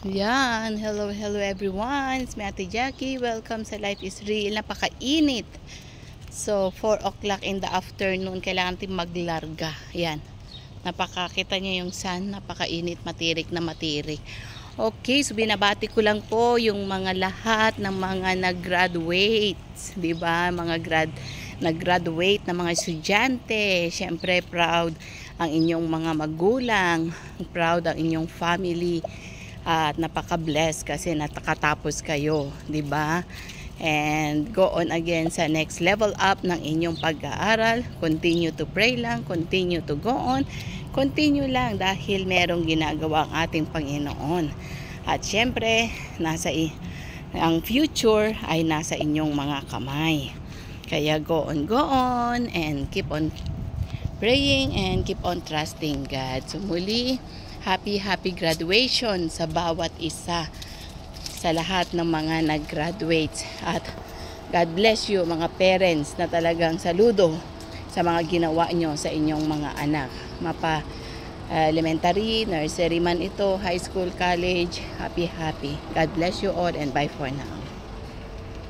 Yan, hello everyone. It's me Ate Jackie. Welcome sa Life is Real. Napakainit. So, 4 o'clock in the afternoon, kailangan natin maglarga. Yan. Napakakita nyo yung sun. Napakainit, matirik na matirik. Okay, so binabati ko lang po yung mga lahat ng mga nag-graduate. Diba? Nag-graduate na mga estudyante. Siyempre, proud ang inyong mga magulang. Proud ang inyong family. At napaka-blessed kasi nakatapos kayo, 'di ba? And go on again sa next level up ng inyong pag-aaral. Continue to pray lang, continue to go on. Continue lang dahil merong ginagawa ang ating Panginoon. At syempre, ang future ay nasa inyong mga kamay. Kaya go on and keep on praying and keep on trusting God. So muli, happy graduation sa bawat isa, sa lahat ng mga nag-graduate. At God bless you mga parents na talagang saludo sa mga ginawa nyo sa inyong mga anak. Mapa elementary, nursery man ito, high school, college, happy. God bless you all and bye for now.